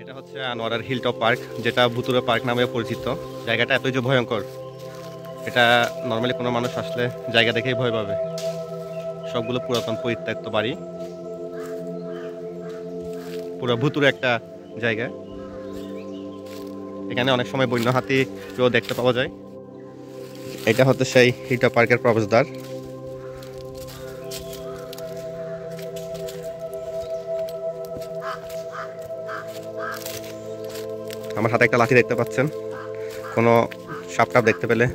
এটা হচ্ছে আনোয়ারার hilltop park, যেটা ভুতুরে পার্ক নামে পরিচিত। জায়গাটা এতই যে ভয়ঙ্কর, এটা নর্মালি কোনো মানুষ আসলে জায়গা দেখেই ভয় পাবে। সবগুলো পুরাতন পরিত্যক্ত বাড়ি, পুরো ভুতুরে একটা জায়গা। এখানে অনেক সময় বন্য হাতিও দেখতে পাওয়া যায়। এটা হচ্ছে সেই হিলটপ পার্কের প্রবেশদ্বার। আমার হাতে একটা লাঠি দেখতে পাচ্ছেন। কোনো সাপ টাপ দেখতে পেলে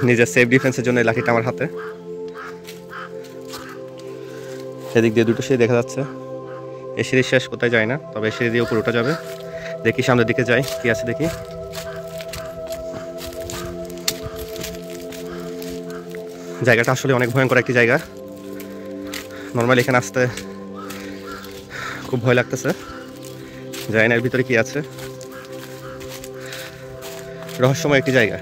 নিজের সেফ ডিফেন্সের জন্য এই লাঠিটা আমার হাতে। সেদিক দিয়ে দুটো সিঁড়ি দেখা যাচ্ছে। এই সিঁড়ি শেষ কোথায় যায় না, তবে এই সিঁড়ি দিয়ে উপরে উঠা যাবে। দেখি সামনের দিকে যাই, কি আছে দেখি। জায়গাটা আসলে অনেক ভয়ঙ্কর একটি জায়গা। নর্মালি এখানে আসতে খুব ভয় লাগতেছে। জানি না এর ভিতরে কি আছে। রহস্যময় একটি জায়গা।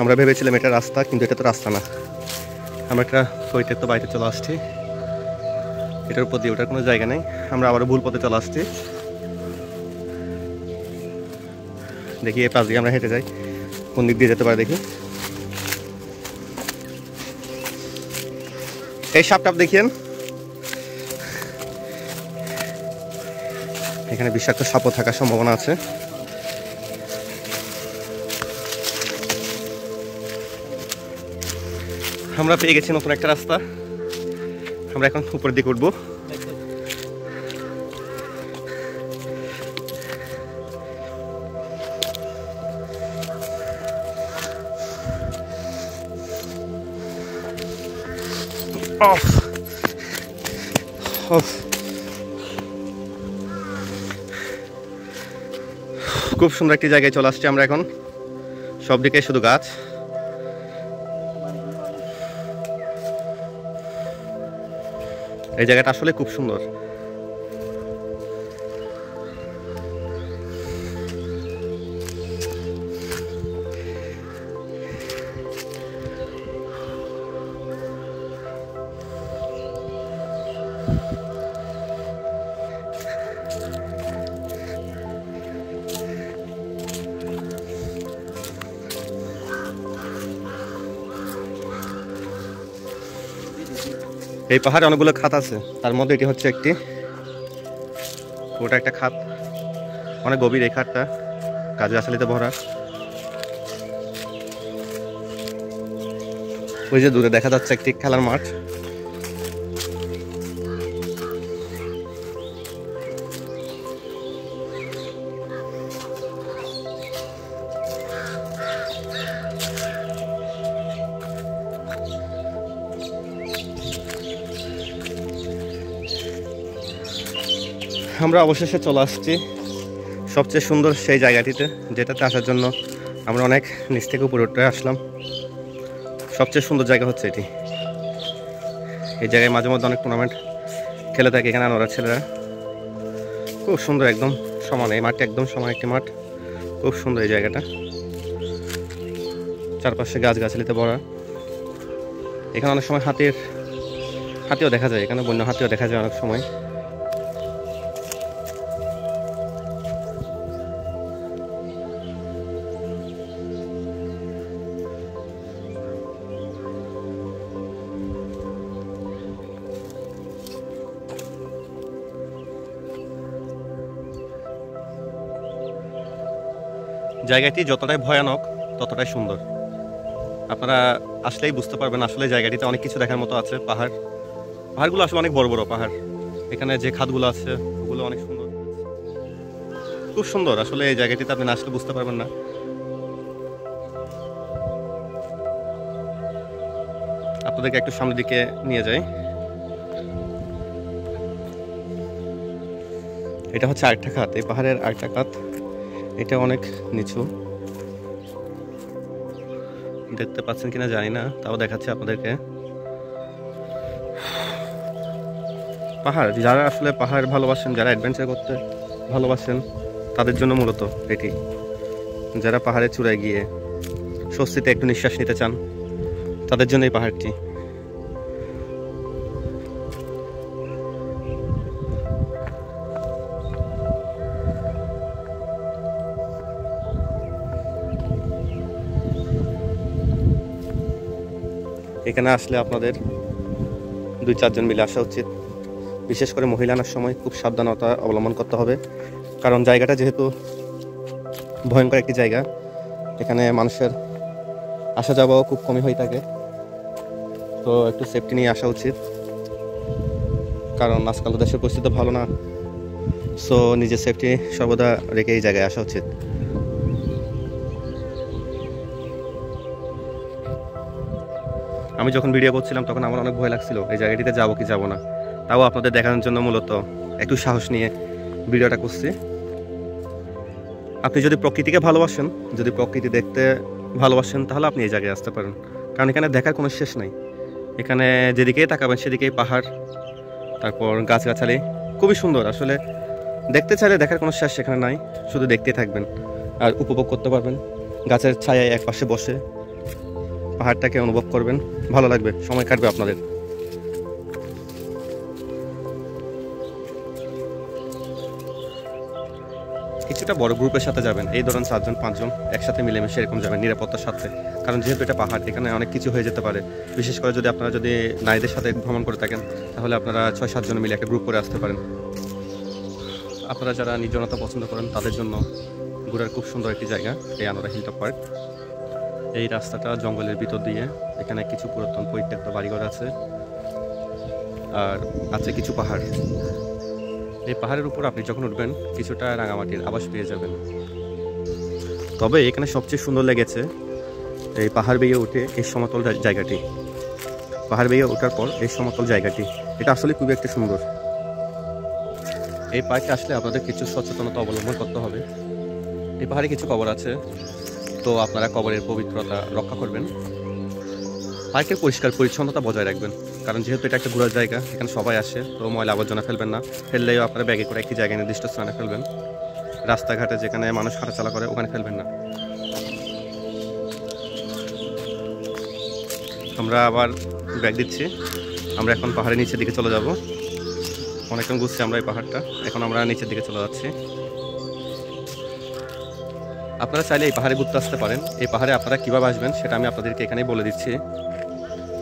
আমরা ভেবেছিলাম এটা রাস্তা, কিন্তু এটা তো রাস্তা না। আমরা একটা পরিত্যক্ত বাড়িতে চলে আসছি। এটার উপর দিয়ে ওটার কোনো জায়গা নেই। আমরা আবারও ভুল পথে চলে আসছি। দেখি এই পাশ দিয়ে আমরা হেঁটে যাই, কোন দিক দিয়ে যেতে পারে দেখি। এই সাপটাপ দেখিয়েন। এখানে বিষাক্ত সাপও থাকার সম্ভাবনা আছে। আমরা পেয়ে গেছি নতুন একটা রাস্তা। আমরা এখন উপরের দিকে উঠবো। খুব সুন্দর একটি জায়গায় চলে আসছি আমরা এখন। সব দিকে শুধু গাছ। এই জায়গাটা আসলে খুব সুন্দর। এই পাহাড়ে অনেকগুলো খাত আছে, তার মধ্যে এটি হচ্ছে একটি। ওটা একটা খাত, অনেক গভীর এই খাতটা, গাছগাছালিতে ভরা। ওই যে দূরে দেখা যাচ্ছে একটি খেলার মাঠ। আমরা অবশেষে চলে আসছি সবচেয়ে সুন্দর সেই জায়গাটিতে, যেটাতে আসার জন্য আমরা অনেক নিচ থেকে উপরে উঠে আসলাম। সবচেয়ে সুন্দর জায়গা হচ্ছে এটি। এই জায়গায় মাঝে মধ্যে অনেক টুর্নামেন্ট খেলে থাকে এখানে আনোয়ারার ছেলেরা। খুব সুন্দর, একদম সমান এই মাঠটা, একদম সমান একটি মাঠ। খুব সুন্দর এই জায়গাটা, চারপাশে গাছগাছালিতে ভরা। এখানে অনেক সময় হাতিও দেখা যায়, এখানে বন্য হাতিও দেখা যায় অনেক সময়। জায়গাটি যতটাই ভয়ানক ততটাই সুন্দর। আপনারা আসলেই বুঝতে পারবেন আসলে জায়গাটিতে অনেক কিছু দেখার মতো আছে। পাহাড়গুলো আসলে অনেক বড় বড় পাহাড়। এখানে যে খাতগুলো আছে ওগুলো অনেক সুন্দর, খুব সুন্দর। আসলে এই জায়গাটিতে আপনি না আসলে বুঝতে পারবেন না। আপনাদেরকে একটু সামনের দিকে নিয়ে যাই। এটা হচ্ছে আরেকটা খাত, এই পাহাড়ের আরেকটা খাত। এটা অনেক নিচু, দেখতে পাচ্ছেন কিনা জানি না, তাও দেখাচ্ছি আপনাদেরকে। পাহাড়, যারা আসলে পাহাড় ভালোবাসেন, যারা অ্যাডভেঞ্চার করতে ভালোবাসেন, তাদের জন্য মূলত এটি, যারা পাহাড়ে চূড়ায় গিয়ে স্বস্তিতে একটু নিঃশ্বাস নিতে চান তাদের জন্য এই পাহাড়টি। এখানে আসলে আপনাদের 2-4 জন মিলে আসা উচিত। বিশেষ করে মহিলা আনার সময় খুব সাবধানতা অবলম্বন করতে হবে, কারণ জায়গাটা যেহেতু ভয়ঙ্কর একটি জায়গা, এখানে মানুষের আসা যাওয়াও খুব কমই হয়ে থাকে। তো একটু সেফটি নিয়ে আসা উচিত, কারণ আজকাল দেশের পরিস্থিতি ভালো না। সো নিজের সেফটি সর্বদা রেখে এই জায়গায় আসা উচিত। আমি যখন ভিডিও করছিলাম তখন আমার অনেক ভয় লাগছিল এই জায়গাটিতে যাবো কি যাবো না, তাও আপনাদের দেখানোর জন্য মূলত একটু সাহস নিয়ে ভিডিওটা করছি। আপনি যদি প্রকৃতিকে ভালোবাসেন, যদি প্রকৃতি দেখতে ভালোবাসেন, তাহলে আপনি এই জায়গায় আসতে পারেন, কারণ এখানে দেখার কোনো শেষ নাই। এখানে যেদিকেই তাকাবেন সেদিকেই পাহাড়, তারপর গাছগাছালি, খুবই সুন্দর। আসলে দেখতে চাইলে দেখার কোনো শেষ সেখানে নাই, শুধু দেখতেই থাকবেন আর উপভোগ করতে পারবেন। গাছের ছায়ায় এক পাশে বসে পাহাড়টাকে অনুভব করবেন, ভালো লাগবে, সময় কাটবে আপনাদের। কিছুটা বড় গ্রুপের সাথে যাবেন, এই ধরুন 4-5 জন একসাথে মিলেমিশে এরকম যাবেন নিরাপত্তার সাথে, কারণ যেহেতু এটা পাহাড়, এখানে অনেক কিছু হয়ে যেতে পারে। বিশেষ করে যদি আপনারা নারীদের সাথে ভ্রমণ করে থাকেন, তাহলে আপনারা 6-7 জন মিলে একটা গ্রুপ করে আসতে পারেন। আপনারা যারা নির্জনতা পছন্দ করেন তাদের জন্য ঘোরার খুব সুন্দর একটি জায়গা এই আনোরা হিলটপ পার্ক। এই রাস্তাটা জঙ্গলের ভিতর দিয়ে, এখানে কিছু পুরাতন পরিত্যক্ত বাড়িঘর আছে, আর আছে কিছু পাহাড়। এই পাহাড়ের উপর আপনি যখন উঠবেন কিছুটা রাঙামাটির আভাস পেয়ে যাবেন। তবে এখানে সবচেয়ে সুন্দর লেগেছে এই পাহাড় বেয়ে উঠে এই সমতল জায়গাটি, পাহাড় বেয়ে ওঠার পর এই সমতল জায়গাটি, এটা আসলে খুবই একটা সুন্দর। এই পার্কে আসলে আপনাদের কিছু সচেতনতা অবলম্বন করতে হবে। এই পাহাড়ে কিছু কবর আছে, তো আপনারা কবরের পবিত্রতা রক্ষা করবেন। পার্কের পরিষ্কার পরিচ্ছন্নতা বজায় রাখবেন, কারণ যেহেতু এটা একটা ঘোরার জায়গা, এখানে সবাই আসে, তো ময়লা আবর্জনা ফেলবেন না। ফেললেও আপনারা ব্যাগে করে একটি জায়গায় নির্দিষ্ট স্থানে ফেলবেন। রাস্তাঘাটে যেখানে মানুষ হাঁটাচলা করে ওখানে ফেলবেন না। আমরা আবার ব্যাগ দিচ্ছি, আমরা এখন পাহাড়ের নিচের দিকে চলে যাব। অনেকক্ষণ ঘুরছি আমরা এই পাহাড়টা, এখন আমরা নিচের দিকে চলে যাচ্ছি। আপনারা চাইলে এই পাহাড়ে ঘুরতে আসতে পারেন। এই পাহাড়ে আপনারা কীভাবে আসবেন সেটা আমি আপনাদেরকে এখানেই বলে দিচ্ছি।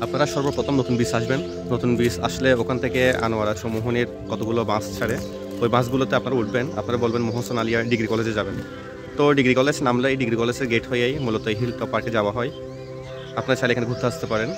আপনারা সর্বপ্রথম নতুন ব্রিজ আসবেন। নতুন ব্রিজ আসলে ওখান থেকে আনোয়ারা মোহনের কতগুলো বাস ছাড়ে, ওই বাসগুলোতে আপনারা উঠবেন। আপনারা বলবেন মোহসেন আলিয়া ডিগ্রি কলেজে যাবেন, তো ডিগ্রি কলেজ নামলে এই ডিগ্রি কলেজের গেট হয়েই মূলত এই হিলটপ পার্কে যাওয়া হয়। আপনারা চাইলে এখানে ঘুরতে আসতে পারেন।